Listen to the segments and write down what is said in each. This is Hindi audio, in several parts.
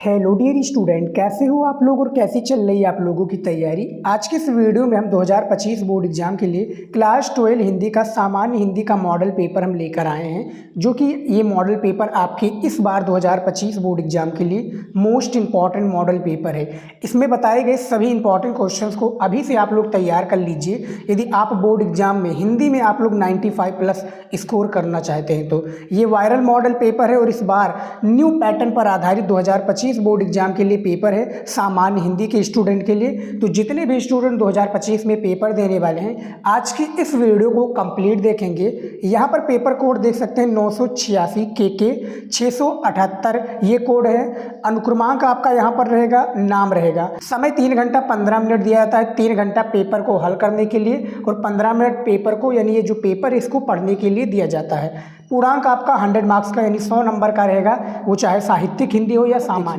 हेलो डियर स्टूडेंट, कैसे हो आप लोग और कैसी चल रही है आप लोगों की तैयारी। आज के इस वीडियो में हम 2025 बोर्ड एग्जाम के लिए क्लास 12 हिंदी का सामान्य हिंदी का मॉडल पेपर हम लेकर आए हैं, जो कि ये मॉडल पेपर आपके इस बार 2025 बोर्ड एग्जाम के लिए मोस्ट इंपॉर्टेंट मॉडल पेपर है। इसमें बताए गए सभी इंपॉर्टेंट क्वेश्चंस को अभी से आप लोग तैयार कर लीजिए। यदि आप बोर्ड एग्जाम में हिंदी में आप लोग 95 प्लस स्कोर करना चाहते हैं तो ये वायरल मॉडल पेपर है और इस बार न्यू पैटर्न पर आधारित 2025 बोर्ड एग्जाम के लिए पेपर है सामान्य हिंदी के स्टूडेंट के लिए। तो जितने भी स्टूडेंट 2025 में पेपर देने वाले हैं आज की इस वीडियो को कंप्लीट देखेंगे। यहाँ पर पेपर कोड देख सकते हैं 986 के 678 ये कोड है। अनुक्रमांक आपका यहाँ पर रहेगा, नाम रहेगा। समय 3 घंटा 15 मिनट दिया जाता है। 3 घंटा पेपर को हल करने के लिए और 15 मिनट पेपर को यानी ये जो पेपर इसको पढ़ने के लिए दिया जाता है। पूर्णांक आपका 100 मार्क्स का यानी 100 नंबर का रहेगा, वो चाहे साहित्यिक हिंदी हो या सामान्य।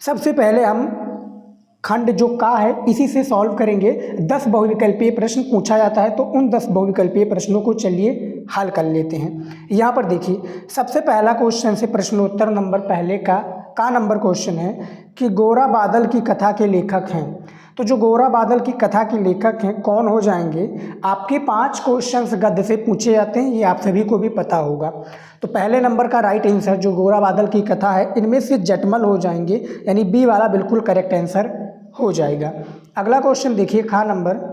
सबसे पहले हम खंड जो का है इसी से सॉल्व करेंगे। 10 बहुविकल्पीय प्रश्न पूछा जाता है तो उन 10 बहुविकल्पीय प्रश्नों को चलिए हल कर लेते हैं। यहाँ पर देखिए सबसे पहला क्वेश्चन से प्रश्नोत्तर नंबर पहले का नंबर क्वेश्चन है कि गोरा बादल की कथा के लेखक हैं। तो जो गोरा बादल की कथा के लेखक हैं कौन हो जाएंगे। आपके 5 क्वेश्चंस गद्य से पूछे जाते हैं, ये आप सभी को भी पता होगा। तो पहले नंबर का राइट आंसर जो गोरा बादल की कथा है इनमें से जटमल हो जाएंगे, यानी बी वाला बिल्कुल करेक्ट आंसर हो जाएगा। अगला क्वेश्चन देखिए खा नंबर,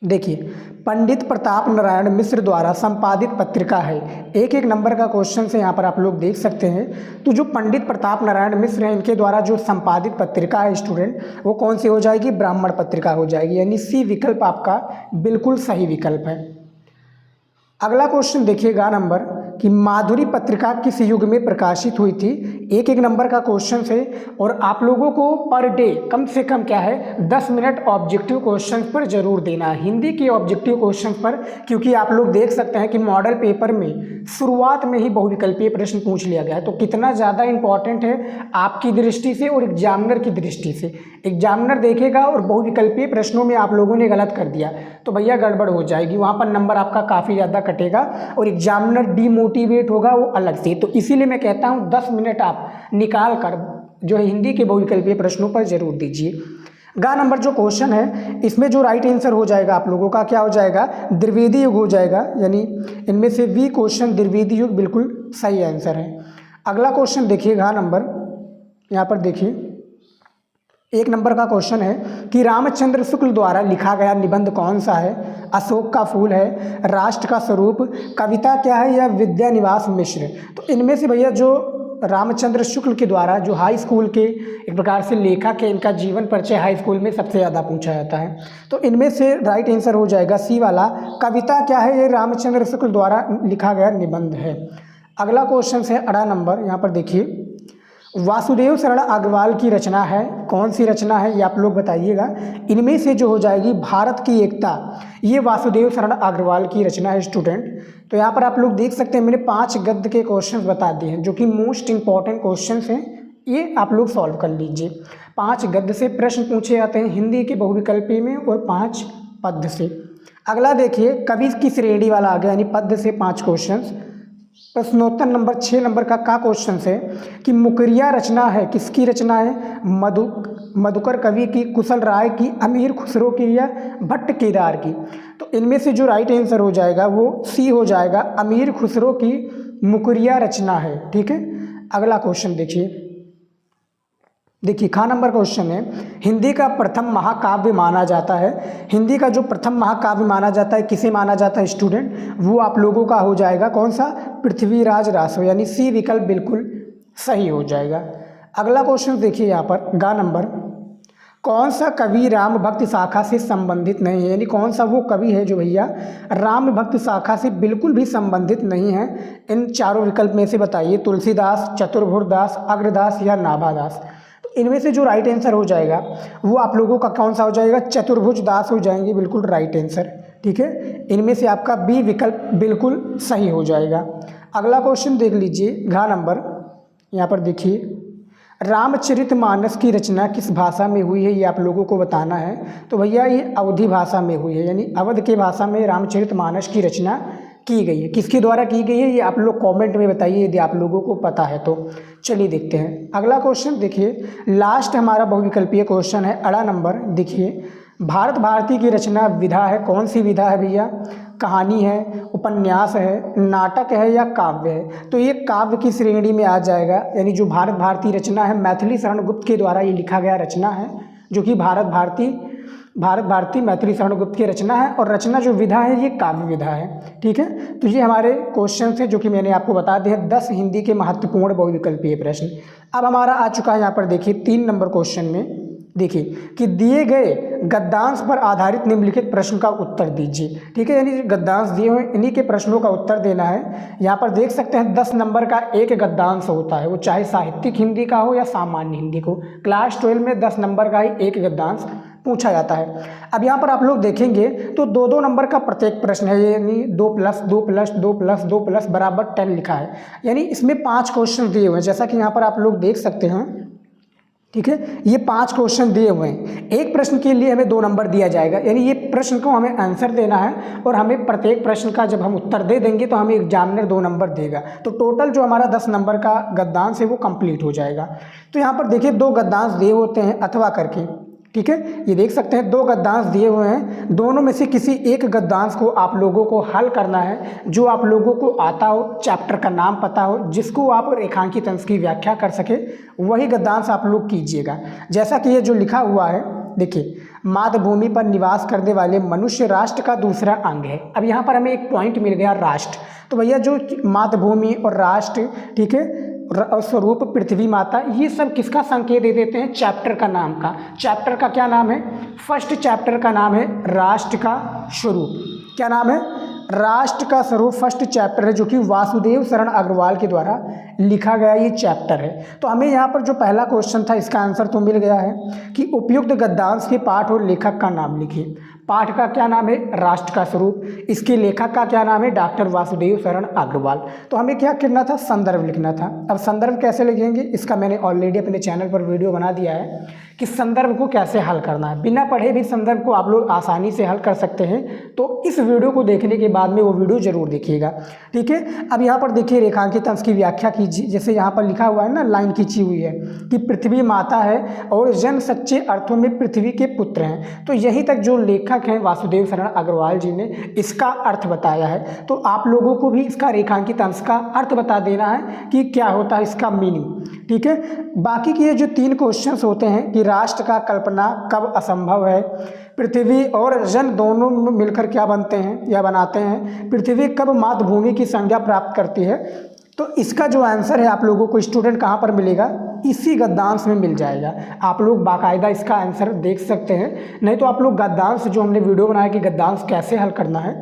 देखिए पंडित प्रताप नारायण मिश्र द्वारा संपादित पत्रिका है। एक नंबर का क्वेश्चन से यहाँ पर आप लोग देख सकते हैं। तो जो पंडित प्रताप नारायण मिश्र हैं इनके द्वारा जो संपादित पत्रिका है स्टूडेंट वो कौन सी हो जाएगी, ब्राह्मण पत्रिका हो जाएगी, यानी सी विकल्प आपका बिल्कुल सही विकल्प है। अगला क्वेश्चन देखिएगा नंबर कि माधुरी पत्रिका किस युग में प्रकाशित हुई थी। एक नंबर का क्वेश्चन है और आप लोगों को पर डे कम से कम क्या है 10 मिनट ऑब्जेक्टिव क्वेश्चन पर जरूर देना है, हिंदी के ऑब्जेक्टिव क्वेश्चन पर, क्योंकि आप लोग देख सकते हैं कि मॉडल पेपर में शुरुआत में ही बहुविकल्पीय प्रश्न पूछ लिया गया है। तो कितना ज़्यादा इंपॉर्टेंट है आपकी दृष्टि से और एग्जामिनर की दृष्टि से। एग्जामिनर देखेगा और बहुविकल्पीय प्रश्नों में आप लोगों ने गलत कर दिया तो भैया गड़बड़ हो जाएगी, वहाँ पर नंबर आपका काफ़ी ज़्यादा कटेगा और एग्जामिनर डीमोटिवेट होगा वो अलग से। तो इसीलिए मैं कहता हूँ 10 मिनट आप निकाल कर जो है हिंदी के बहुविकल्पीय प्रश्नों पर जरूर दीजिए। गा नंबर जो क्वेश्चन है इसमें जो राइट आंसर हो जाएगा आप लोगों का क्या हो जाएगा, द्विवेदी युग हो जाएगा, यानी इनमें से बी क्वेश्चन द्विवेदी युग बिल्कुल सही आंसर है। अगला क्वेश्चन देखिएगा नंबर, यहाँ पर देखिए 1 नंबर का क्वेश्चन है कि रामचंद्र शुक्ल द्वारा लिखा गया निबंध कौन सा है। अशोक का फूल है, राष्ट्र का स्वरूप, कविता क्या है या विद्यानिवास मिश्र। तो इनमें से भैया जो रामचंद्र शुक्ल के द्वारा जो हाई स्कूल के एक प्रकार से लेखक है इनका जीवन परिचय हाई स्कूल में सबसे ज़्यादा पूछा जाता है। तो इनमें से राइट आंसर हो जाएगा सी वाला, कविता क्या है ये रामचंद्र शुक्ल द्वारा लिखा गया निबंध है। अगला क्वेश्चन है 18 नंबर, यहाँ पर देखिए वासुदेव शरण अग्रवाल की रचना है, कौन सी रचना है ये आप लोग बताइएगा। इनमें से जो हो जाएगी भारत की एकता, ये वासुदेव शरण अग्रवाल की रचना है स्टूडेंट। तो यहाँ पर आप लोग देख सकते हैं मैंने 5 गद्य के क्वेश्चंस बता दिए हैं जो कि मोस्ट इंपॉर्टेंट क्वेश्चंस हैं, ये आप लोग सॉल्व कर लीजिए। 5 गद्य से प्रश्न पूछे जाते हैं हिंदी के बहुविकल्पी में और 5 पद्य से। अगला देखिए कवि की श्रेणी वाला आ गया, यानी पद्य से 5 क्वेश्चन। प्रश्नोत्तर नंबर 6 नंबर का क्वेश्चन है कि मुकरिया रचना है, किसकी रचना है, मधुकर कवि की, कुशल राय की, अमीर खुसरो की या भट्ट केदार की। तो इनमें से जो राइट आंसर हो जाएगा वो सी हो जाएगा, अमीर खुसरो की मुकरिया रचना है। ठीक है। अगला क्वेश्चन देखिए खा नंबर क्वेश्चन है हिंदी का प्रथम महाकाव्य माना जाता है। हिंदी का जो प्रथम महाकाव्य माना जाता है किसे माना जाता है स्टूडेंट, वो आप लोगों का हो जाएगा कौन सा, पृथ्वीराज रासो, यानी सी विकल्प बिल्कुल सही हो जाएगा। अगला क्वेश्चन देखिए यहाँ पर गा नंबर, कौन सा कवि राम भक्त शाखा से संबंधित नहीं है, यानी कौन सा वो कवि है जो भैया राम भक्त शाखा से बिल्कुल भी संबंधित नहीं है। इन चारों विकल्प में से बताइए, तुलसीदास, चतुर्भुजदास, अग्रदास या नाभादास। इनमें से जो राइट आंसर हो जाएगा वो आप लोगों का कौन सा हो जाएगा, चतुर्भुज दास हो जाएंगे, बिल्कुल राइट आंसर। ठीक है। इनमें से आपका बी विकल्प बिल्कुल सही हो जाएगा। अगला क्वेश्चन देख लीजिए घा नंबर, यहाँ पर देखिए रामचरितमानस की रचना किस भाषा में हुई है ये आप लोगों को बताना है। तो भैया ये अवधी भाषा में हुई है, यानी अवध के भाषा में रामचरितमानस की रचना की गई है। किसके द्वारा की गई है ये आप लोग कमेंट में बताइए यदि आप लोगों को पता है तो। चलिए देखते हैं अगला क्वेश्चन। देखिए लास्ट हमारा बहुविकल्पीय क्वेश्चन है, अड़ा नंबर। देखिए भारत भारती की रचना विधा है, कौन सी विधा है भैया? कहानी है, उपन्यास है, नाटक है या काव्य है? तो ये काव्य की श्रेणी में आ जाएगा। यानी जो भारत भारती रचना है मैथिली शरण गुप्त के द्वारा ये लिखा गया रचना है, जो कि भारत भारती मैथिली शरण गुप्त की रचना है। और रचना जो विधा है ये काव्य विधा है। ठीक है, तो ये हमारे क्वेश्चन थे जो कि मैंने आपको बता दिया 10 हिंदी के महत्वपूर्ण बहुविकल्पीय प्रश्न। अब हमारा आ चुका है यहाँ पर देखिए 3 नंबर क्वेश्चन में। देखिए कि दिए गए गद्यांश पर आधारित निम्नलिखित प्रश्न का उत्तर दीजिए। ठीक है, यानी गद्यांश दिए हुए इन्हीं के प्रश्नों का उत्तर देना है। यहाँ पर देख सकते हैं 10 नंबर का एक गद्यांश होता है, वो चाहे साहित्यिक हिंदी का हो या सामान्य हिंदी को। क्लास 12 में 10 नंबर का ही एक गद्यांश पूछा जाता है। अब यहाँ पर आप लोग देखेंगे तो 2-2 नंबर का प्रत्येक प्रश्न है, यानी 2+2+2+2+ बराबर 10 लिखा है। यानी इसमें 5 क्वेश्चन दिए हुए हैं, जैसा कि यहाँ पर आप लोग देख सकते हैं। ठीक है, ये 5 क्वेश्चन दिए हुए हैं, एक प्रश्न के लिए हमें 2 नंबर दिया जाएगा। यानी ये प्रश्न को हमें आंसर देना है और हमें प्रत्येक प्रश्न का जब हम उत्तर दे देंगे तो हमें एग्जामिनर 2 नंबर देगा। तो टोटल जो हमारा 10 नंबर का गद्यांश है वो कंप्लीट हो जाएगा। तो यहाँ पर देखिए 2 गद्यांश दिए होते हैं अथवा करके। ठीक है, ये देख सकते हैं 2 गद्यांश दिए हुए हैं, दोनों में से किसी एक गद्यांश को आप लोगों को हल करना है, जो आप लोगों को आता हो, चैप्टर का नाम पता हो, जिसको आप रेखांकित अंश की व्याख्या कर सके, वही गद्यांश आप लोग कीजिएगा। जैसा कि ये जो लिखा हुआ है, देखिए मातृभूमि पर निवास करने वाले मनुष्य राष्ट्र का दूसरा अंग है। अब यहाँ पर हमें एक पॉइंट मिल गया राष्ट्र। तो भैया जो मातृभूमि और राष्ट्र, ठीक है, और स्वरूप पृथ्वी माता, ये सब किसका संकेत दे देते हैं? चैप्टर का नाम का। चैप्टर का क्या नाम है? फर्स्ट चैप्टर का नाम है राष्ट्र का स्वरूप। क्या नाम है? राष्ट्र का स्वरूप फर्स्ट चैप्टर है, जो कि वासुदेव शरण अग्रवाल के द्वारा लिखा गया ये चैप्टर है। तो हमें यहाँ पर जो पहला क्वेश्चन था इसका आंसर तो मिल गया है कि उपयुक्त गद्यांश के पाठ और लेखक का नाम लिखिए। पाठ का क्या नाम है? राष्ट्र का स्वरूप। इसके लेखक का क्या नाम है? डॉक्टर वासुदेव शरण अग्रवाल। तो हमें क्या करना था? संदर्भ लिखना था। अब संदर्भ कैसे लिखेंगे इसका मैंने ऑलरेडी अपने चैनल पर वीडियो बना दिया है कि संदर्भ को कैसे हल करना है। बिना पढ़े भी संदर्भ को आप लोग आसानी से हल कर सकते हैं। तो इस वीडियो को देखने के बाद में वो वीडियो जरूर देखिएगा। ठीक है, अब यहाँ पर देखिए रेखांकित अंश की व्याख्या कीजिए। जैसे यहाँ पर लिखा हुआ है ना, लाइन खींची हुई है कि पृथ्वी माता है और जन सच्चे अर्थों में पृथ्वी के पुत्र हैं। तो यहीं तक जो लेखक हैं वासुदेव शरण अग्रवाल जी ने इसका अर्थ बताया है। तो आप लोगों को भी इसका रेखांकित अंश का अर्थ बता देना है कि क्या होता है इसका मीनिंग। ठीक है, बाकी के जो 3 क्वेश्चंस होते हैं कि राष्ट्र का कल्पना कब असंभव है, पृथ्वी और जन दोनों मिलकर क्या बनते हैं या बनाते हैं, पृथ्वी कब मातृभूमि की संज्ञा प्राप्त करती है। तो इसका जो आंसर है आप लोगों को स्टूडेंट कहाँ पर मिलेगा? इसी गद्यांश में मिल जाएगा। आप लोग बाकायदा इसका आंसर देख सकते हैं, नहीं तो आप लोग गद्यांश जो हमने वीडियो बनाया कि गद्यांश कैसे हल करना है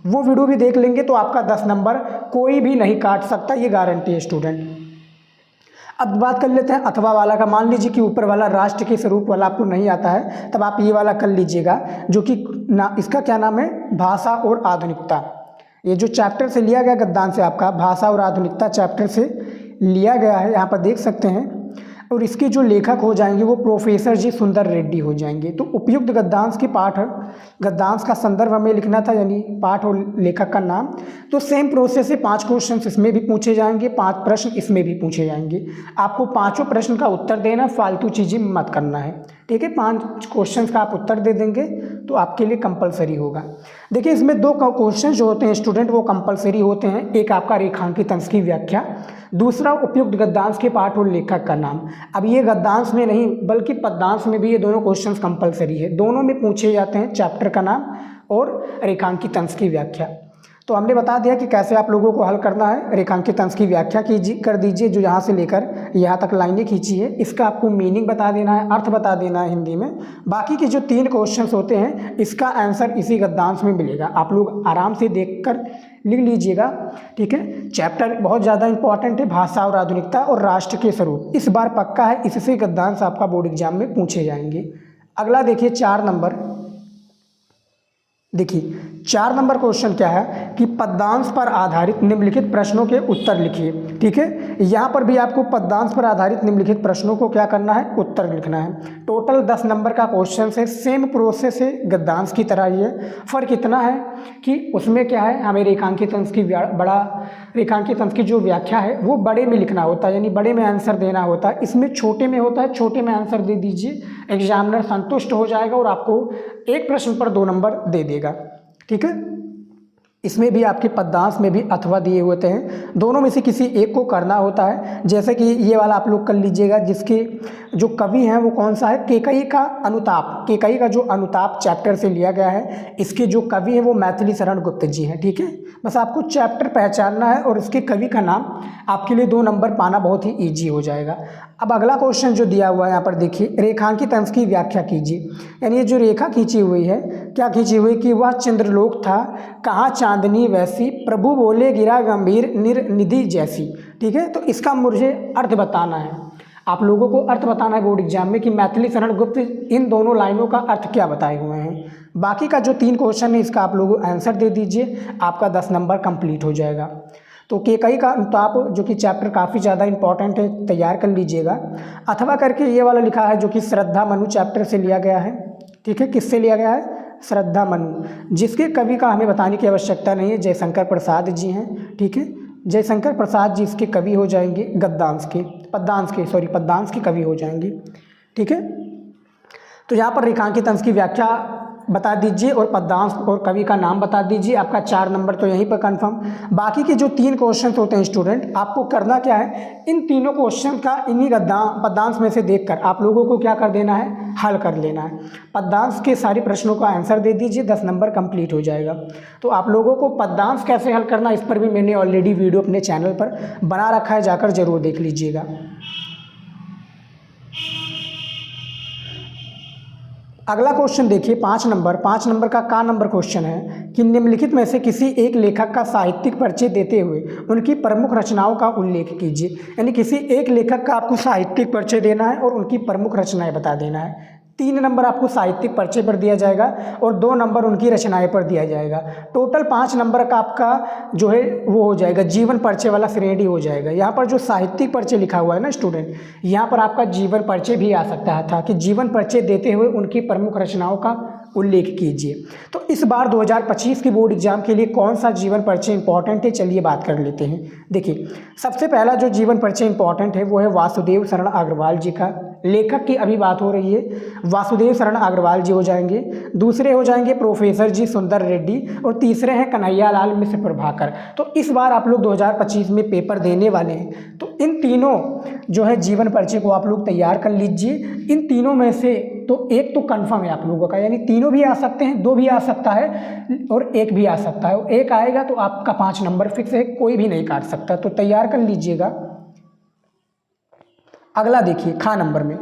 वो वीडियो भी देख लेंगे तो आपका 10 नंबर कोई भी नहीं काट सकता, ये गारंटी है स्टूडेंट। अब बात कर लेते हैं अथवा वाला का। मान लीजिए कि ऊपर वाला राष्ट्र के स्वरूप वाला आपको नहीं आता है, तब आप ये वाला कर लीजिएगा, जो कि इसका क्या नाम है? भाषा और आधुनिकता। ये जो चैप्टर से लिया गया गद्यांश है आपका भाषा और आधुनिकता चैप्टर से लिया गया है, यहाँ पर देख सकते हैं। और इसके जो लेखक हो जाएंगे वो प्रोफेसर जी सुंदर रेड्डी हो जाएंगे। तो उपयुक्त गद्यांश की पाठ, गद्यांश का संदर्भ हमें लिखना था, यानी पाठ और लेखक का नाम। तो सेम प्रोसेस से 5 क्वेश्चन इसमें भी पूछे जाएंगे, 5 प्रश्न इसमें भी पूछे जाएंगे। आपको 5 प्रश्न का उत्तर देना, फालतू चीज़ें मत करना है। ठीक है, 5 क्वेश्चन का आप उत्तर दे देंगे तो आपके लिए कंपलसरी होगा। देखिए इसमें 2 क्वेश्चन जो होते हैं स्टूडेंट वो कंपलसरी होते हैं। एक आपका रेखांकित अंश की व्याख्या, दूसरा उपयुक्त गद्यांश के पाठ और लेखक का नाम। अब ये गद्यांश में नहीं बल्कि पद्यांश में भी ये दोनों क्वेश्चंस कंपलसरी है, दोनों में पूछे जाते हैं चैप्टर का नाम और रेखांकित अंश की व्याख्या। तो हमने बता दिया कि कैसे आप लोगों को हल करना है। रेखांकित अंश की व्याख्या कर दीजिए, जो यहाँ से लेकर यहाँ तक लाइनें खींची है, इसका आपको मीनिंग बता देना है, अर्थ बता देना है हिंदी में। बाकी के जो 3 क्वेश्चंस होते हैं इसका आंसर इसी गद्यांश में मिलेगा, आप लोग आराम से देखकर लिख लीजिएगा। ठीक है, चैप्टर बहुत ज़्यादा इंपॉर्टेंट है, भाषा और आधुनिकता और राष्ट्र के स्वरूप। इस बार पक्का है, इससे गद्यांश आपका बोर्ड एग्जाम में पूछे जाएंगे। अगला देखिए 4 नंबर। देखिए 4 नंबर क्वेश्चन क्या है कि पद्यांश पर आधारित निम्नलिखित प्रश्नों के उत्तर लिखिए। ठीक है, यहाँ पर भी आपको पद्यांश पर आधारित निम्नलिखित प्रश्नों को क्या करना है, उत्तर लिखना है। टोटल 10 नंबर का क्वेश्चन है, सेम प्रोसेस है गद्यांश की तरह ही है। फ़र्क इतना है कि उसमें क्या है, हमें रेखांकित अंश की बड़ा रेखांकित अंश की जो व्याख्या है वो बड़े में लिखना होता है, यानी बड़े में आंसर देना होता है। इसमें छोटे में होता है, छोटे में आंसर दे दीजिए, एग्जामिनर संतुष्ट हो जाएगा और आपको एक प्रश्न पर 2 नंबर दे देगा। ठीक है, इसमें भी आपके पद्यांश में भी अथवा दिए होते हैं, दोनों में से किसी एक को करना होता है। जैसे कि ये वाला आप लोग कर लीजिएगा, जिसके जो कवि हैं वो कौन सा है, केकई का अनुताप। केकई का जो अनुताप चैप्टर से लिया गया है, इसके जो कवि हैं वो मैथिली शरण गुप्त जी हैं। ठीक है, बस आपको चैप्टर पहचानना है और इसके कवि का नाम, आपके लिए 2 नंबर पाना बहुत ही ईजी हो जाएगा। अब अगला क्वेश्चन जो दिया हुआ है यहाँ पर देखिए, रेखांकित अंश की व्याख्या कीजिए। यानी ये जो रेखा खींची हुई है, क्या खींची हुई कि वह चंद्रलोक था, कहाँ चांदनी वैसी, प्रभु बोले गिरा गंभीर निधि जैसी। ठीक है, तो इसका मुझे अर्थ बताना है, आप लोगों को अर्थ बताना है बोर्ड एग्जाम में कि मैथिली शरण गुप्त इन दोनों लाइनों का अर्थ क्या बताए हुए हैं। बाकी का जो 3 क्वेश्चन है इसका आप लोग आंसर दे दीजिए, आपका 10 नंबर कंप्लीट हो जाएगा। तो केकई का अनुताप जो कि चैप्टर काफ़ी ज़्यादा इंपॉर्टेंट है, तैयार कर लीजिएगा। अथवा करके ये वाला लिखा है जो कि श्रद्धा मनु चैप्टर से लिया गया है। ठीक है, किससे लिया गया है, श्रद्धा मनु, जिसके कवि का हमें बताने की आवश्यकता नहीं है, जयशंकर प्रसाद जी हैं। ठीक है, जयशंकर प्रसाद जी इसके कवि हो जाएंगे, पद्यांश के कवि हो जाएंगे। ठीक है, तो यहाँ पर रेखांकित अंश की व्याख्या बता दीजिए और पद्यांश और कवि का नाम बता दीजिए, आपका 4 नंबर तो यहीं पर कंफर्म। बाकी के जो 3 क्वेश्चन होते हैं स्टूडेंट, आपको करना क्या है, इन तीनों क्वेश्चन का इन्हीं पद्यांश में से देखकर आप लोगों को क्या कर देना है, हल कर लेना है। पद्यांश के सारे प्रश्नों का आंसर दे दीजिए, 10 नंबर कंप्लीट हो जाएगा। तो आप लोगों को पद्यांश कैसे हल करना, इस पर भी मैंने ऑलरेडी वीडियो अपने चैनल पर बना रखा है, जाकर जरूर देख लीजिएगा। अगला क्वेश्चन देखिए 5 नंबर का नंबर क्वेश्चन है कि निम्नलिखित में से किसी एक लेखक का साहित्यिक परिचय देते हुए उनकी प्रमुख रचनाओं का उल्लेख कीजिए। यानी किसी एक लेखक का आपको साहित्यिक परिचय देना है और उनकी प्रमुख रचनाएं बता देना है। 3 नंबर आपको साहित्यिक परिचय पर दिया जाएगा और 2 नंबर उनकी रचनाएं पर दिया जाएगा। टोटल 5 नंबर का आपका जो है वो हो जाएगा, जीवन परिचय वाला श्रेणी हो जाएगा। यहाँ पर जो साहित्यिक परिचय लिखा हुआ है ना स्टूडेंट, यहाँ पर आपका जीवन परिचय भी आ सकता था कि जीवन परिचय देते हुए उनकी प्रमुख रचनाओं का उल्लेख कीजिए। तो इस बार 2025 के बोर्ड एग्जाम के लिए कौन सा जीवन परिचय इंपॉर्टेंट है, चलिए बात कर लेते हैं। देखिए सबसे पहला जो जीवन परिचय इंपॉर्टेंट है वो है वासुदेव शरण अग्रवाल जी का। लेखक की अभी बात हो रही है, वासुदेव शरण अग्रवाल जी हो जाएंगे। दूसरे हो जाएंगे प्रोफेसर जी सुंदर रेड्डी और तीसरे हैं कन्हैयालाल मिश्र प्रभाकर। तो इस बार आप लोग 2025 में पेपर देने वाले हैं, तो इन तीनों जो है जीवन परिचय को आप लोग तैयार कर लीजिए। इन तीनों में से तो एक तो कंफर्म है आप लोगों का, यानी तीनों भी आ सकते हैं, 2 भी आ सकता है और 1 भी आ सकता है। एक आएगा तो आपका 5 नंबर फिक्स है, कोई भी नहीं काट सकता, तो तैयार कर लीजिएगा। अगला देखिए खा नंबर में,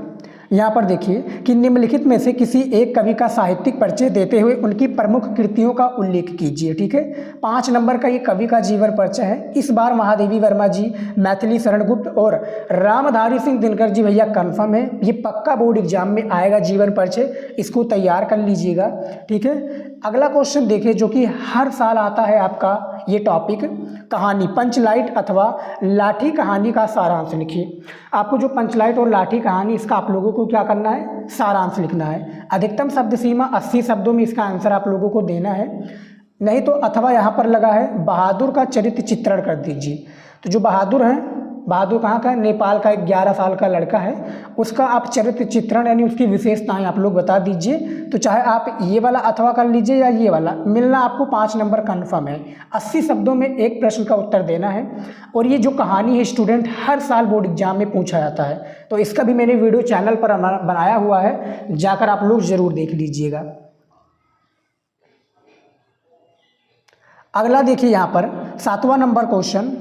यहाँ पर देखिए कि निम्नलिखित में से किसी एक कवि का साहित्यिक परिचय देते हुए उनकी प्रमुख कृतियों का उल्लेख कीजिए। ठीक है, 5 नंबर का ये कवि का जीवन परिचय है। इस बार महादेवी वर्मा जी, मैथिली शरण गुप्त और रामधारी सिंह दिनकर जी भैया कंफर्म है, ये पक्का बोर्ड एग्जाम में आएगा जीवन परिचय, इसको तैयार कर लीजिएगा। ठीक है, अगला क्वेश्चन देखिए जो कि हर साल आता है आपका ये टॉपिक, कहानी पंचलाइट अथवा लाठी कहानी का सारांश लिखिए। आपको जो पंचलाइट और लाठी कहानी, इसका आप लोगों को क्या करना है, सारांश लिखना है। अधिकतम शब्द सीमा 80 शब्दों में इसका आंसर आप लोगों को देना है। नहीं तो अथवा यहाँ पर लगा है बहादुर का चरित्र चित्रण कर दीजिए। तो जो बहादुर है, बहादुर कहाँ का है, नेपाल का एक 11 साल का लड़का है, उसका आप चरित्र चित्रण यानी उसकी विशेषताएं आप लोग बता दीजिए। तो चाहे आप ये वाला अथवा कर लीजिए या ये वाला, मिलना आपको 5 नंबर कन्फर्म है। 80 शब्दों में एक प्रश्न का उत्तर देना है। और ये जो कहानी है स्टूडेंट हर साल बोर्ड एग्जाम में पूछा जाता है, तो इसका भी मैंने वीडियो चैनल पर बनाया हुआ है, जाकर आप लोग जरूर देख लीजिएगा। अगला देखिए यहाँ पर 7वां नंबर क्वेश्चन,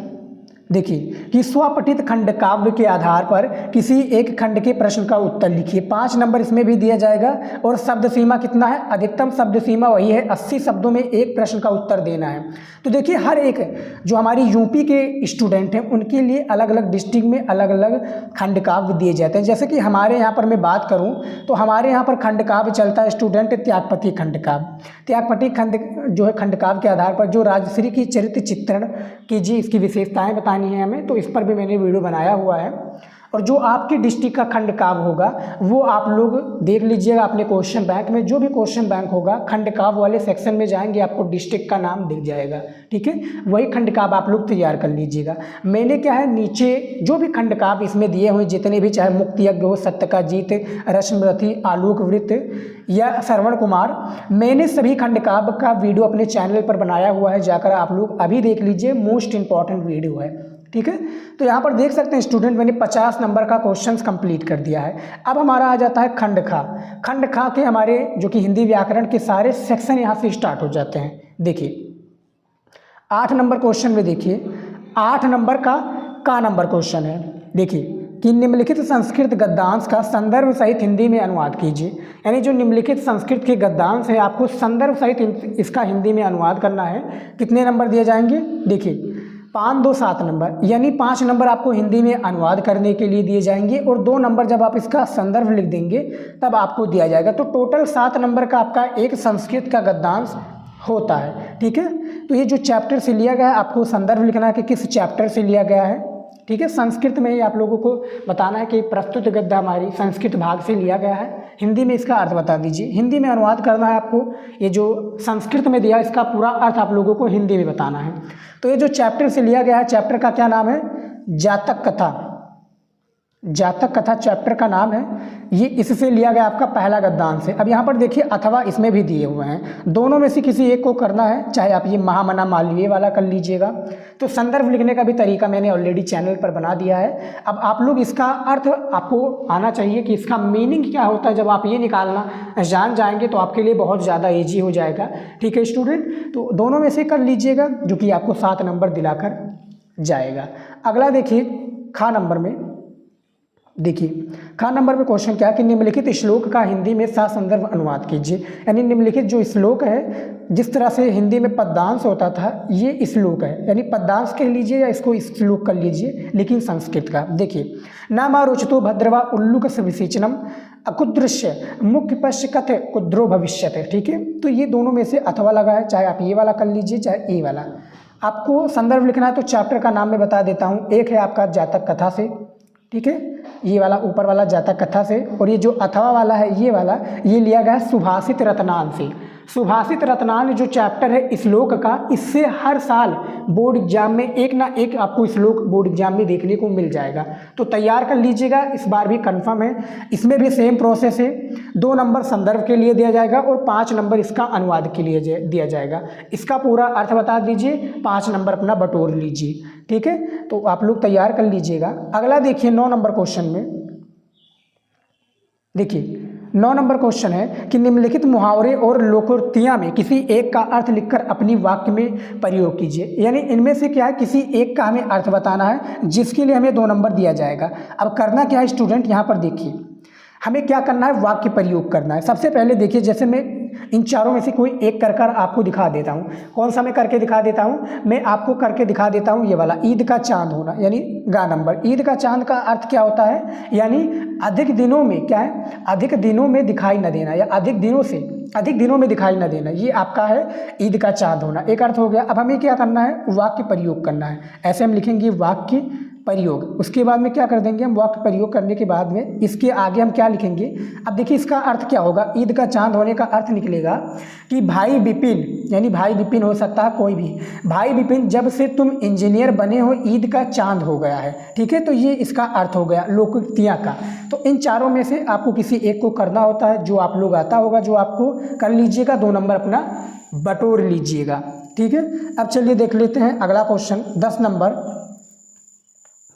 देखिए कि स्वपठित खंड काव्य के आधार पर किसी एक खंड के प्रश्न का उत्तर लिखिए। 5 नंबर इसमें भी दिया जाएगा। और शब्द सीमा कितना है, अधिकतम शब्द सीमा वही है 80 शब्दों में एक प्रश्न का उत्तर देना है। तो देखिए हर एक जो हमारी यूपी के स्टूडेंट हैं उनके लिए अलग अलग डिस्ट्रिक्ट में अलग अलग खंड काव्य दिए जाते हैं। जैसे कि हमारे यहाँ पर मैं बात करूँ तो हमारे यहाँ पर खंड काव्य चलता है स्टूडेंट त्यागपति खंड काव्य। त्यागपति खंड जो है खंड काव्य के आधार पर जो राजश्री की चरित्र चित्रण कीजिए, इसकी विशेषताएं बतानी है हमें, तो इस पर भी मैंने वीडियो बनाया हुआ है। और जो आपके डिस्ट्रिक्ट का खंड काव्य होगा वो आप लोग देख लीजिएगा अपने क्वेश्चन बैंक में। जो भी क्वेश्चन बैंक होगा खंड काव्य वाले सेक्शन में जाएंगे, आपको डिस्ट्रिक्ट का नाम दिख जाएगा, ठीक है। वही खंड काव्य आप लोग तैयार कर लीजिएगा। मैंने क्या है नीचे जो भी खंड काव्य इसमें दिए हुए जितने भी, चाहे मुक्ति यज्ञ हो, सत्य का जीत, रश्मिरथी, आलोक वृत्त या श्रवण कुमार, मैंने सभी खंड काव्य का वीडियो अपने चैनल पर बनाया हुआ है, जाकर आप लोग अभी देख लीजिए। मोस्ट इंपॉर्टेंट वीडियो है, ठीक है। तो यहाँ पर देख सकते हैं स्टूडेंट मैंने 50 नंबर का क्वेश्चंस कंप्लीट कर दिया है। अब हमारा आ जाता है खंड खा। खंड खा के हमारे जो कि हिंदी व्याकरण के सारे सेक्शन यहाँ से स्टार्ट हो जाते हैं। देखिए 8 नंबर क्वेश्चन में देखिए 8 नंबर का नंबर क्वेश्चन है। देखिए कि निम्नलिखित संस्कृत गद्यांश का संदर्भ सहित हिंदी में अनुवाद कीजिए। यानी जो निम्नलिखित संस्कृत के गद्यांश है आपको संदर्भ सहित इसका हिंदी में अनुवाद करना है। कितने नंबर दिए जाएंगे, देखिए 5, 2, 7 नंबर, यानी 5 नंबर आपको हिंदी में अनुवाद करने के लिए दिए जाएंगे और 2 नंबर जब आप इसका संदर्भ लिख देंगे तब आपको दिया जाएगा। तो टोटल 7 नंबर का आपका एक संस्कृत का गद्यांश होता है, ठीक है। तो ये जो चैप्टर से लिया गया है आपको संदर्भ लिखना है कि किस चैप्टर से लिया गया है, ठीक है। संस्कृत में ही आप लोगों को बताना है कि प्रस्तुत गद्य हमारी संस्कृत भाग से लिया गया है। हिंदी में इसका अर्थ बता दीजिए। हिंदी में अनुवाद करना है आपको। ये जो संस्कृत में दिया इसका पूरा अर्थ आप लोगों को हिंदी में बताना है। तो ये जो चैप्टर से लिया गया है, चैप्टर का क्या नाम है, जातक कथा। जातक कथा चैप्टर का नाम है। ये इससे लिया गया आपका पहला गद्यांश है। अब यहाँ पर देखिए अथवा इसमें भी दिए हुए हैं, दोनों में से किसी एक को करना है, चाहे आप ये महामना मालवीय वाला कर लीजिएगा। तो संदर्भ लिखने का भी तरीका मैंने ऑलरेडी चैनल पर बना दिया है। अब आप लोग इसका अर्थ आपको आना चाहिए कि इसका मीनिंग क्या होता है। जब आप ये निकालना जान जाएंगे तो आपके लिए बहुत ज़्यादा ईजी हो जाएगा, ठीक है स्टूडेंट। तो दोनों में से कर लीजिएगा जो कि आपको 7 नंबर दिलाकर जाएगा। अगला देखिए खा नंबर में। देखिए खा नंबर में क्वेश्चन क्या है कि निम्नलिखित श्लोक का हिंदी में ससंदर्भ अनुवाद कीजिए। यानी निम्नलिखित जो श्लोक है, जिस तरह से हिंदी में पद्यांश होता था ये श्लोक है, यानी पद्यांश कह लीजिए या इसको श्लोक कर लीजिए, लेकिन संस्कृत का। देखिए नामारोचितो भद्रवा उल्लुक विसेचनम अकुदृश्य मुख्य पश्य कथ कुद्रो भविष्यत, ठीक है। तो ये दोनों में से अथवा लगा है, चाहे आप ये वाला कर लीजिए चाहे ये वाला। आपको संदर्भ लिखना है तो चैप्टर का नाम मैं बता देता हूँ। एक है आपका जातक कथा से, ठीक है, ये वाला ऊपर वाला जातक कथा से। और ये जो अथवा वाला है ये वाला, ये लिया गया है सुभाषित रत्नान से। सुभाषित रत्नान जो चैप्टर है श्लोक का, इससे हर साल बोर्ड एग्जाम में एक ना एक आपको श्लोक बोर्ड एग्जाम में देखने को मिल जाएगा। तो तैयार कर लीजिएगा, इस बार भी कंफर्म है। इसमें भी सेम प्रोसेस है, 2 नंबर संदर्भ के लिए दिया जाएगा और 5 नंबर इसका अनुवाद के लिए दिया जाएगा। इसका पूरा अर्थ बता दीजिए, 5 नंबर अपना बटोर लीजिए, ठीक है। तो आप लोग तैयार कर लीजिएगा। अगला देखिए 9 नंबर क्वेश्चन में। देखिए 9 नंबर क्वेश्चन है कि निम्नलिखित मुहावरे और लोकोक्तियां में किसी एक का अर्थ लिखकर अपनी वाक्य में प्रयोग कीजिए। यानी इनमें से क्या है, किसी एक का हमें अर्थ बताना है, जिसके लिए हमें 2 नंबर दिया जाएगा। अब करना क्या है स्टूडेंट, यहाँ पर देखिए हमें क्या करना है, वाक्य प्रयोग करना है। सबसे पहले देखिए, जैसे मैं इन चारों में से कोई एक कर आपको दिखा देता हूँ। कौन सा मैं करके दिखा देता हूँ, मैं आपको करके दिखा देता हूँ ये वाला, ईद का चांद होना, यानी गा नंबर। ईद का चांद का अर्थ क्या होता है, यानी अधिक दिनों में, क्या है, अधिक दिनों में दिखाई न देना, या अधिक दिनों में दिखाई न देना, ये आपका है ईद का चांद होना, एक अर्थ हो गया। अब हमें क्या करना है, वाक्य प्रयोग करना है। ऐसे हम लिखेंगे वाक्य प्रयोग। उसके बाद में क्या कर देंगे हम, वाक्य प्रयोग करने के बाद में इसके आगे हम क्या लिखेंगे। अब देखिए इसका अर्थ क्या होगा, ईद का चांद होने का अर्थ निकलेगा कि भाई विपिन, यानी भाई विपिन हो सकता है कोई भी, भाई विपिन जब से तुम इंजीनियर बने हो ईद का चांद हो गया है, ठीक है। तो ये इसका अर्थ हो गया लोकोक्तियाँ का। तो इन चारों में से आपको किसी एक को करना होता है, जो आप लोग आता होगा जो आपको कर लीजिएगा, 2 नंबर अपना बटोर लीजिएगा, ठीक है। अब चलिए देख लेते हैं अगला क्वेश्चन 10 नंबर।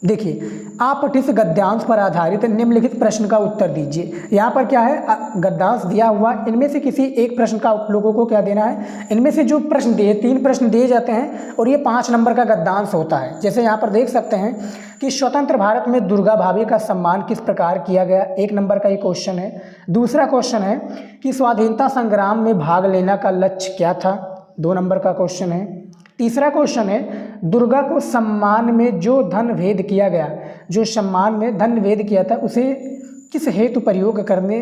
देखिए, आपठित गद्यांश पर आधारित निम्नलिखित प्रश्न का उत्तर दीजिए। यहाँ पर क्या है, गद्यांश दिया हुआ, इनमें से किसी एक प्रश्न का आप लोगों को क्या देना है। इनमें से जो प्रश्न दिए, 3 प्रश्न दिए जाते हैं और ये 5 नंबर का गद्यांश होता है। जैसे यहाँ पर देख सकते हैं कि स्वतंत्र भारत में दुर्गा भाभी का सम्मान किस प्रकार किया गया, 1 नंबर का ये क्वेश्चन है। दूसरा क्वेश्चन है कि स्वाधीनता संग्राम में भाग लेने का लक्ष्य क्या था, 2 नंबर का क्वेश्चन है। तीसरा क्वेश्चन है दुर्गा को सम्मान में जो धन भेद किया गया, जो सम्मान में धन भेद किया था उसे किस हेतु प्रयोग करने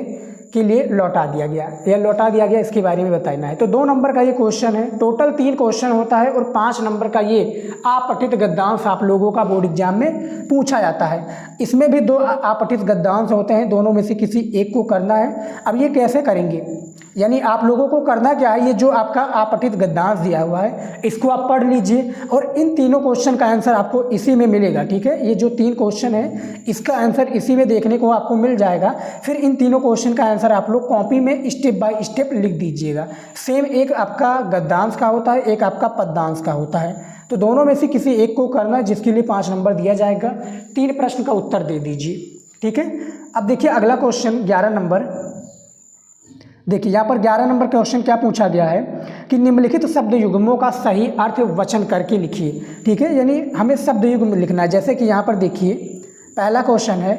के लिए लौटा दिया गया, या लौटा दिया गया, इसके बारे में बताना है। तो 2 नंबर का ये क्वेश्चन है। टोटल 3 क्वेश्चन होता है और 5 नंबर का ये आपठित गद्यांश आप लोगों का बोर्ड एग्जाम में पूछा जाता है। इसमें भी 2 आपठित गद्यांश होते हैं, दोनों में से किसी एक को करना है। अब ये कैसे करेंगे, यानी आप लोगों को करना क्या है, ये जो आपका आपठित गद्यांश दिया हुआ है इसको आप पढ़ लीजिए और इन तीनों क्वेश्चन का आंसर आपको इसी में मिलेगा। ठीक है, ये जो 3 क्वेश्चन है इसका आंसर इसी में देखने को आपको मिल जाएगा। फिर इन तीनों क्वेश्चन का आंसर आप लोग कॉपी में स्टेप बाय स्टेप लिख दीजिएगा। सेम एक आपका गद्यांश का होता है, एक आपका पद्यांश का होता है। तो दोनों में से किसी एक को करना है, जिसके लिए 5 नंबर दिया जाएगा। 3 प्रश्न का उत्तर दे दीजिए। ठीक है, अब देखिए अगला क्वेश्चन 11 नंबर। देखिए यहाँ पर 11 नंबर क्वेश्चन क्या पूछा गया है कि निम्नलिखित शब्द युग्मों का सही अर्थ वचन करके लिखिए। ठीक है, यानी हमें शब्द युग्म लिखना है। जैसे कि यहाँ पर देखिए पहला क्वेश्चन है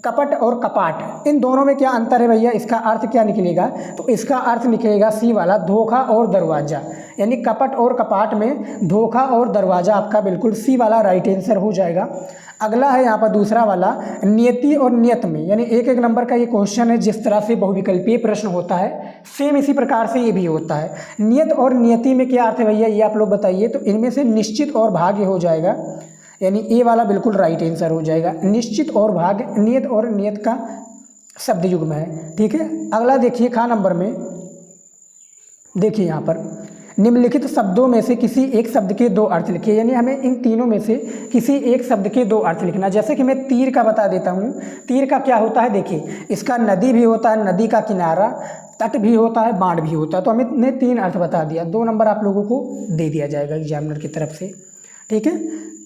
कपट और कपाट, इन दोनों में क्या अंतर है भैया, इसका अर्थ क्या निकलेगा, तो इसका अर्थ निकलेगा सी वाला, धोखा और दरवाजा। यानी कपट और कपाट में धोखा और दरवाजा आपका बिल्कुल सी वाला राइट आंसर हो जाएगा। अगला है यहाँ पर दूसरा वाला नियति और नियत में, यानी 1-1 नंबर का ये क्वेश्चन है। जिस तरह से बहुविकल्पीय प्रश्न होता है सेम इसी प्रकार से ये भी होता है। नियत और नियति में क्या अर्थ है भैया, ये आप लोग बताइए। तो इनमें से निश्चित और भाग्य हो जाएगा, यानी ए वाला बिल्कुल राइट आंसर हो जाएगा। निश्चित और भाग्य, नियत और नियत का शब्द युग्म है। ठीक है, अगला देखिए ख नंबर में। देखिए यहाँ पर निम्नलिखित शब्दों में से किसी एक शब्द के 2 अर्थ लिखिए, यानी हमें इन तीनों में से किसी एक शब्द के 2 अर्थ लिखना। जैसे कि मैं तीर का बता देता हूँ। तीर का क्या होता है, देखिए इसका नदी भी होता है, नदी का किनारा, तट भी होता है, बाढ़ भी होता है। तो हमें 3 अर्थ बता दिया, 2 नंबर आप लोगों को दे दिया जाएगा एग्जामिनर की तरफ से। ठीक है,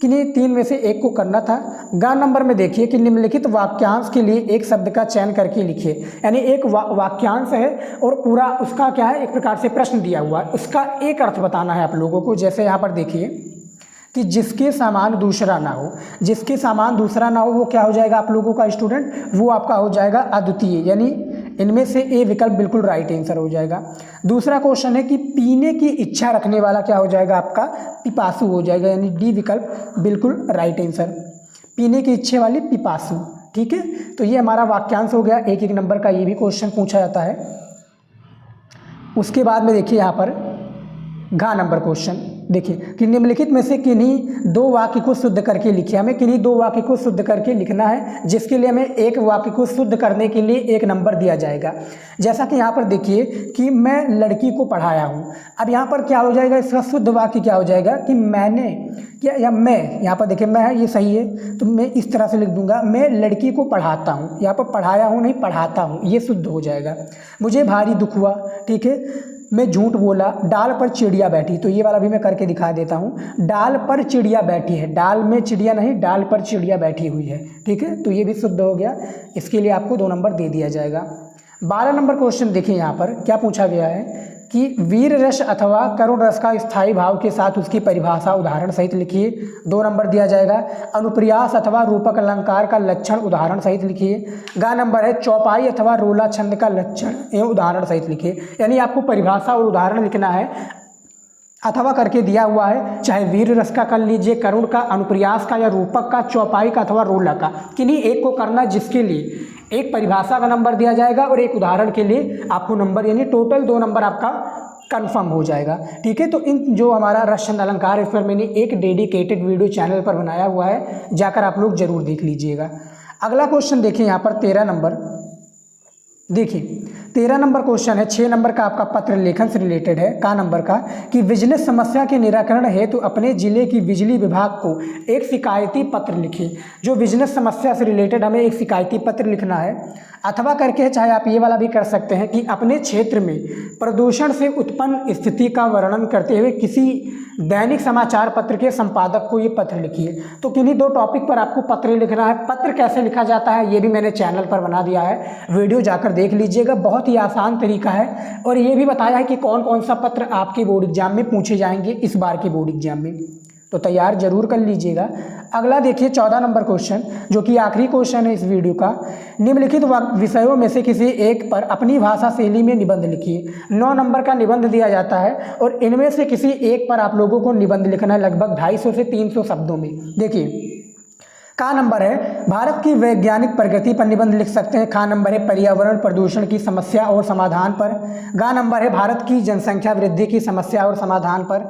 किन्हीं 3 में से एक को करना था। ग नंबर में देखिए कि निम्नलिखित वाक्यांश के लिए एक शब्द का चयन करके लिखिए, यानी एक वाक्यांश है और पूरा उसका क्या है, एक प्रकार से प्रश्न दिया हुआ है, उसका एक अर्थ बताना है आप लोगों को। जैसे यहाँ पर देखिए कि जिसके समान दूसरा ना हो, जिसके समान दूसरा ना हो वो क्या हो जाएगा आप लोगों का स्टूडेंट, वो आपका हो जाएगा अद्वितीय, यानी इनमें से ए विकल्प बिल्कुल राइट आंसर हो जाएगा। दूसरा क्वेश्चन है कि पीने की इच्छा रखने वाला क्या हो जाएगा आपका पिपासु हो जाएगा, यानी डी विकल्प बिल्कुल राइट आंसर, पीने की इच्छा वाली पिपासु। ठीक है, तो ये हमारा वाक्यांश हो गया। 1-1 नंबर का ये भी क्वेश्चन पूछा जाता है। उसके बाद में देखिए यहाँ पर घ नंबर क्वेश्चन, देखिए कि निम्नलिखित में से किन्हीं 2 वाक्य को शुद्ध करके लिखिए। हमें किन्हीं 2 वाक्य को शुद्ध करके लिखना है, जिसके लिए हमें एक वाक्य को शुद्ध करने के लिए 1 नंबर दिया जाएगा। जैसा कि यहाँ पर देखिए कि मैं लड़की को पढ़ाया हूँ। अब यहाँ पर क्या हो जाएगा, इसका शुद्ध वाक्य क्या हो जाएगा कि मैंने क्या, या मैं, यहाँ पर देखिए मैं है, ये सही है, तो मैं इस तरह से लिख दूंगा, मैं लड़की को पढ़ाता हूँ। यहाँ पर पढ़ाया हूँ नहीं, पढ़ाता हूँ, ये शुद्ध हो जाएगा। मुझे भारी दुख हुआ। ठीक है, मैं झूठ बोला, डाल पर चिड़िया बैठी, तो ये वाला भी मैं करके दिखा देता हूँ। डाल पर चिड़िया बैठी है, डाल में चिड़िया नहीं, डाल पर चिड़िया बैठी हुई है। ठीक है, तो ये भी शुद्ध हो गया। इसके लिए आपको 2 नंबर दे दिया जाएगा। 12 नंबर क्वेश्चन देखिए यहाँ पर क्या पूछा गया है कि वीर रस अथवा करुण रस का स्थायी भाव के साथ उसकी परिभाषा उदाहरण सहित लिखिए, 2 नंबर दिया जाएगा। अनुप्रियास अथवा रूपक अलंकार का लक्षण उदाहरण सहित लिखिए। ग नंबर है चौपाई अथवा रोला छंद का लक्षण एवं उदाहरण सहित लिखिए, यानी आपको परिभाषा और उदाहरण लिखना है। अथवा करके दिया हुआ है, चाहे वीर रस का कर लीजिए, करुण का, अनुप्रियास का, या रूपक का, चौपाई का अथवा रोला का, किन्हीं एक को करना, जिसके लिए एक परिभाषा का नंबर दिया जाएगा और एक उदाहरण के लिए आपको नंबर, यानी टोटल 2 नंबर आपका कंफर्म हो जाएगा। ठीक है, तो इन जो हमारा रस छंद अलंकार है, इस पर मैंने एक डेडिकेटेड वीडियो चैनल पर बनाया हुआ है, जाकर आप लोग जरूर देख लीजिएगा। अगला क्वेश्चन देखिए यहाँ पर 13 नंबर। देखिए 13 नंबर क्वेश्चन है, 6 नंबर का आपका पत्र लेखन से रिलेटेड है। का नंबर का कि विजिलेंस समस्या के निराकरण हेतु अपने जिले की बिजली विभाग को एक शिकायती पत्र लिखिए। जो विजिलेंस समस्या से रिलेटेड हमें एक शिकायती पत्र लिखना है। अथवा करके चाहे आप ये वाला भी कर सकते हैं कि अपने क्षेत्र में प्रदूषण से उत्पन्न स्थिति का वर्णन करते हुए किसी दैनिक समाचार पत्र के संपादक को ये पत्र लिखिए। तो किन्हीं दो टॉपिक पर आपको पत्र लिखना है। पत्र कैसे लिखा जाता है ये भी मैंने चैनल पर बना दिया है, वीडियो जाकर देख लीजिएगा। बहुत ही आसान तरीका है और ये भी बताया है कि कौन कौन सा पत्र आपके बोर्ड एग्जाम में पूछे जाएंगे इस बार के बोर्ड एग्जाम में, तो तैयार जरूर कर लीजिएगा। अगला देखिए 14 नंबर क्वेश्चन, जो कि आखिरी क्वेश्चन है इस वीडियो का। निम्नलिखित विषयों में से किसी एक पर अपनी भाषा शैली में निबंध लिखिए। 9 नंबर का निबंध दिया जाता है और इनमें से किसी एक पर आप लोगों को निबंध लिखना है लगभग 250 से 300 शब्दों में। देखिए का नंबर है भारत की वैज्ञानिक प्रगति पर निबंध लिख सकते हैं। खा नंबर है पर्यावरण प्रदूषण की समस्या और समाधान पर। गा नंबर है भारत की जनसंख्या वृद्धि की समस्या और समाधान पर।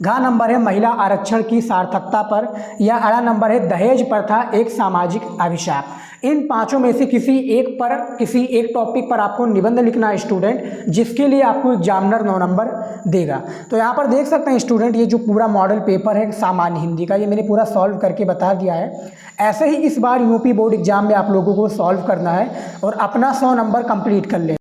घा नंबर है महिला आरक्षण की सार्थकता पर। या अड़ा नंबर है दहेज प्रथा एक सामाजिक अभिशाप। इन पांचों में से किसी एक टॉपिक पर आपको निबंध लिखना है स्टूडेंट, जिसके लिए आपको एग्जामिनर 9 नंबर देगा। तो यहाँ पर देख सकते हैं स्टूडेंट, ये जो पूरा मॉडल पेपर है सामान्य हिंदी का, ये मैंने पूरा सॉल्व करके बता दिया है। ऐसे ही इस बार यूपी बोर्ड एग्जाम में आप लोगों को सॉल्व करना है और अपना 100 नंबर कंप्लीट कर लें।